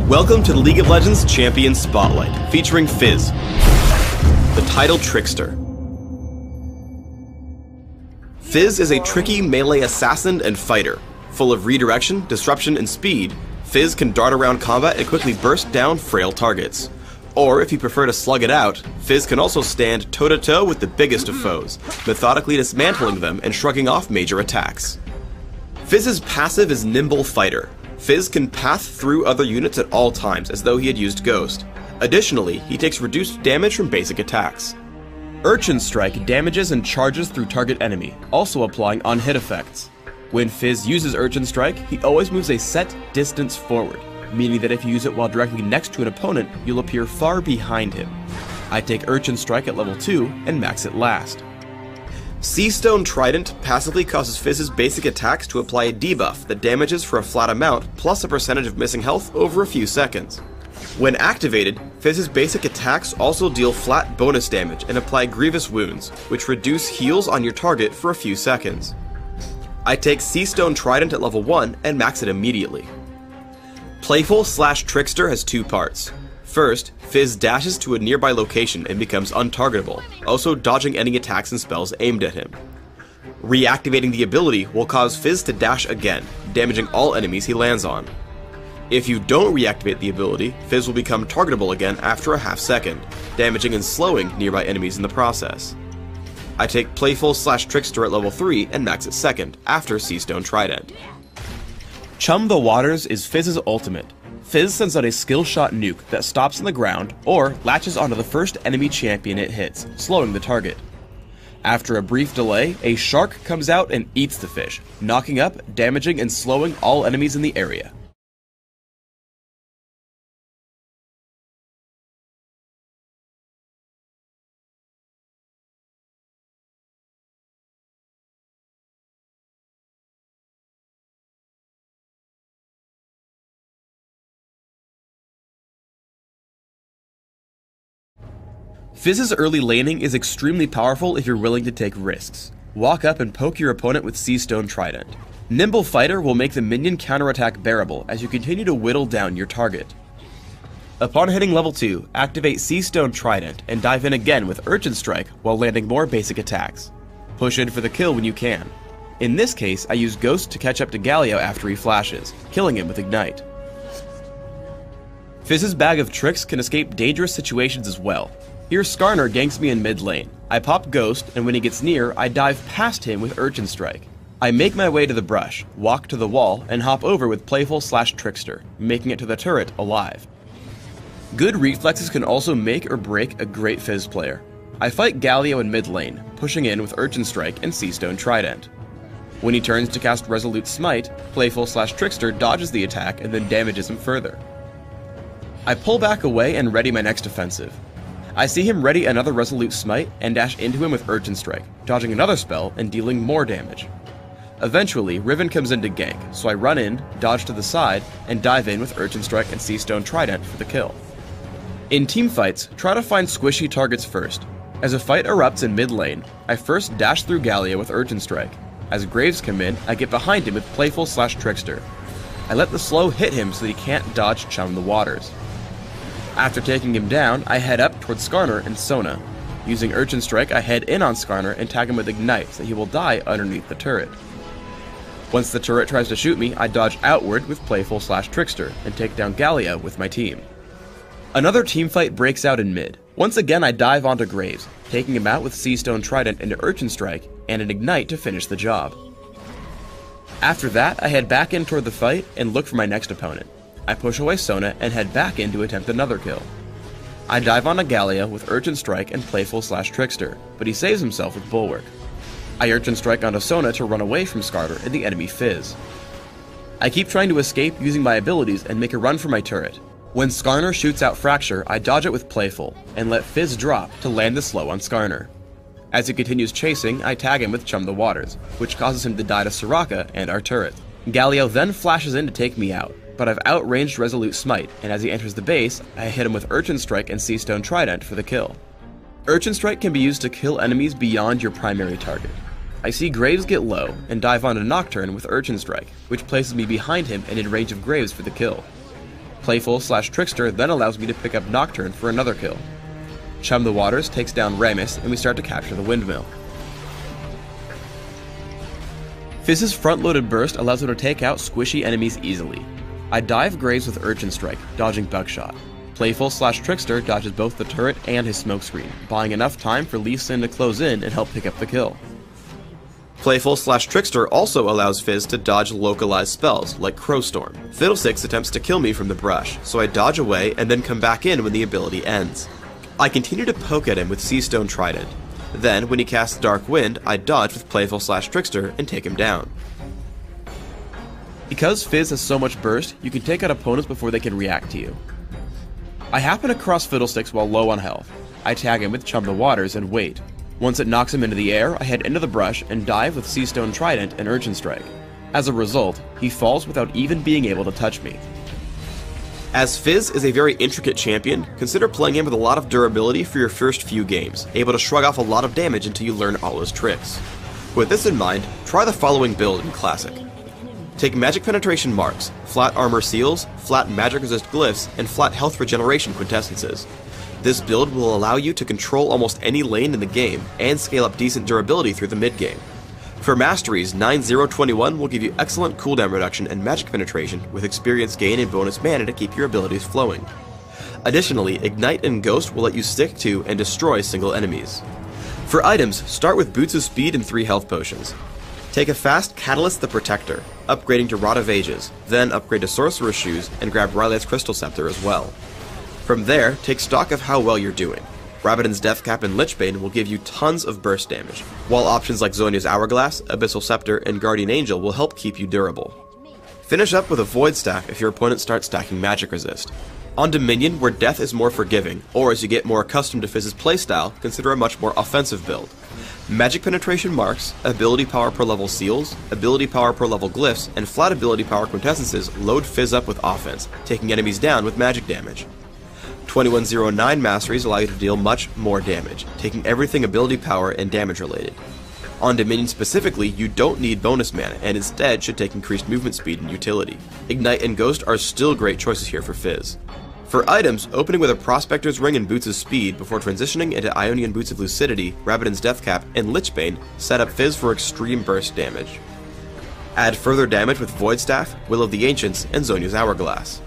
Welcome to the League of Legends Champion Spotlight, featuring Fizz, the title trickster. Fizz is a tricky melee assassin and fighter. Full of redirection, disruption, and speed, Fizz can dart around combat and quickly burst down frail targets. Or, if you prefer to slug it out, Fizz can also stand toe-to-toe with the biggest of foes, methodically dismantling them and shrugging off major attacks. Fizz's passive is Nimble Fighter. Fizz can path through other units at all times as though he had used Ghost. Additionally, he takes reduced damage from basic attacks. Urchin Strike damages and charges through target enemy, also applying on-hit effects. When Fizz uses Urchin Strike, he always moves a set distance forward, meaning that if you use it while directly next to an opponent, you'll appear far behind him. I take Urchin Strike at level 2 and max it last. Seastone Trident passively causes Fizz's basic attacks to apply a debuff that damages for a flat amount plus a percentage of missing health over a few seconds. When activated, Fizz's basic attacks also deal flat bonus damage and apply grievous wounds, which reduce heals on your target for a few seconds. I take Seastone Trident at level 1 and max it immediately. Playful/Trickster has two parts. First, Fizz dashes to a nearby location and becomes untargetable, also dodging any attacks and spells aimed at him. Reactivating the ability will cause Fizz to dash again, damaging all enemies he lands on. If you don't reactivate the ability, Fizz will become targetable again after a half second, damaging and slowing nearby enemies in the process. I take Playful/Trickster at level 3 and max it second, after Seastone Trident. Chum the Waters is Fizz's ultimate. Fizz sends out a skill shot nuke that stops on the ground or latches onto the first enemy champion it hits, slowing the target. After a brief delay, a shark comes out and eats the fish, knocking up, damaging, and slowing all enemies in the area. Fizz's early laning is extremely powerful if you're willing to take risks. Walk up and poke your opponent with Seastone Trident. Nimble Fighter will make the minion counterattack bearable as you continue to whittle down your target. Upon hitting level 2, activate Seastone Trident and dive in again with Urchin Strike while landing more basic attacks. Push in for the kill when you can. In this case, I use Ghost to catch up to Galio after he flashes, killing him with Ignite. Fizz's bag of tricks can escape dangerous situations as well. Here Skarner ganks me in mid lane. I pop Ghost, and when he gets near, I dive past him with Urchin Strike. I make my way to the brush, walk to the wall, and hop over with Playful/Trickster, making it to the turret alive. Good reflexes can also make or break a great Fizz player. I fight Galio in mid lane, pushing in with Urchin Strike and Seastone Trident. When he turns to cast Resolute Smite, Playful/Trickster dodges the attack and then damages him further. I pull back away and ready my next offensive. I see him ready another Resolute Smite and dash into him with Urchin Strike, dodging another spell and dealing more damage. Eventually, Riven comes in to gank, so I run in, dodge to the side, and dive in with Urchin Strike and Seastone Trident for the kill. In teamfights, try to find squishy targets first. As a fight erupts in mid lane, I first dash through Galio with Urchin Strike. As Graves come in, I get behind him with Playful/Trickster. I let the slow hit him so that he can't dodge Chum the Waters. After taking him down, I head up towards Skarner and Sona. Using Urchin Strike, I head in on Skarner and tag him with Ignite so he will die underneath the turret. Once the turret tries to shoot me, I dodge outward with Playful/Trickster and take down Galio with my team. Another teamfight breaks out in mid. Once again, I dive onto Graves, taking him out with Seastone Trident and Urchin Strike and an Ignite to finish the job. After that, I head back in toward the fight and look for my next opponent. I push away Sona and head back in to attempt another kill. I dive on a Galio with Urchin Strike and Playful/Trickster, but he saves himself with Bulwark. I Urchin Strike onto Sona to run away from Skarner and the enemy Fizz. I keep trying to escape using my abilities and make a run for my turret. When Skarner shoots out Fracture, I dodge it with Playful and let Fizz drop to land the slow on Skarner. As he continues chasing, I tag him with Chum the Waters, which causes him to die to Soraka and our turret. Galio then flashes in to take me out, but I've outranged Resolute Smite, and as he enters the base, I hit him with Urchin Strike and Seastone Trident for the kill. Urchin Strike can be used to kill enemies beyond your primary target. I see Graves get low, and dive onto Nocturne with Urchin Strike, which places me behind him and in range of Graves for the kill. Playful/Trickster then allows me to pick up Nocturne for another kill. Chum the Waters takes down Ramus, and we start to capture the windmill. Fizz's front-loaded burst allows him to take out squishy enemies easily. I dive Graves with Urchin Strike, dodging Buckshot. Playful/Trickster dodges both the turret and his smokescreen, buying enough time for Lee Sin to close in and help pick up the kill. Playful/Trickster also allows Fizz to dodge localized spells, like Crowstorm. Fiddlesticks attempts to kill me from the brush, so I dodge away and then come back in when the ability ends. I continue to poke at him with Seastone Trident. Then, when he casts Dark Wind, I dodge with Playful/Trickster and take him down. Because Fizz has so much burst, you can take out opponents before they can react to you. I happen across Fiddlesticks while low on health. I tag him with Chum the Waters and wait. Once it knocks him into the air, I head into the brush and dive with Seastone Trident and Urchin Strike. As a result, he falls without even being able to touch me. As Fizz is a very intricate champion, consider playing him with a lot of durability for your first few games, able to shrug off a lot of damage until you learn all his tricks. With this in mind, try the following build in Classic. Take Magic Penetration Marks, Flat Armor Seals, Flat Magic Resist Glyphs, and Flat Health Regeneration Quintessences. This build will allow you to control almost any lane in the game, and scale up decent durability through the mid-game. For Masteries, 9-0-21 will give you excellent cooldown reduction and magic penetration with experience gain and bonus mana to keep your abilities flowing. Additionally, Ignite and Ghost will let you stick to and destroy single enemies. For items, start with Boots of Speed and 3 health potions. Take a fast Catalyst the Protector, upgrading to Rod of Ages, then upgrade to Sorcerer's Shoes and grab Rylet's Crystal Scepter as well. From there, take stock of how well you're doing. Rabadon's Deathcap and Lichbane will give you tons of burst damage, while options like Zhonya's Hourglass, Abyssal Scepter, and Guardian Angel will help keep you durable. Finish up with a Void Staff if your opponent starts stacking Magic Resist. On Dominion, where death is more forgiving, or as you get more accustomed to Fizz's playstyle, consider a much more offensive build. Magic Penetration Marks, Ability Power per level Seals, Ability Power per level Glyphs, and Flat Ability Power Quintessences load Fizz up with offense, taking enemies down with magic damage. 2109 Masteries allow you to deal much more damage, taking everything ability power and damage related. On Dominion specifically, you don't need bonus mana, and instead should take increased movement speed and utility. Ignite and Ghost are still great choices here for Fizz. For items, opening with a Prospector's Ring and Boots of Speed before transitioning into Ionian Boots of Lucidity, Rabadon's Deathcap, and Lichbane set up Fizz for extreme burst damage. Add further damage with Void Staff, Will of the Ancients, and Zhonya's Hourglass.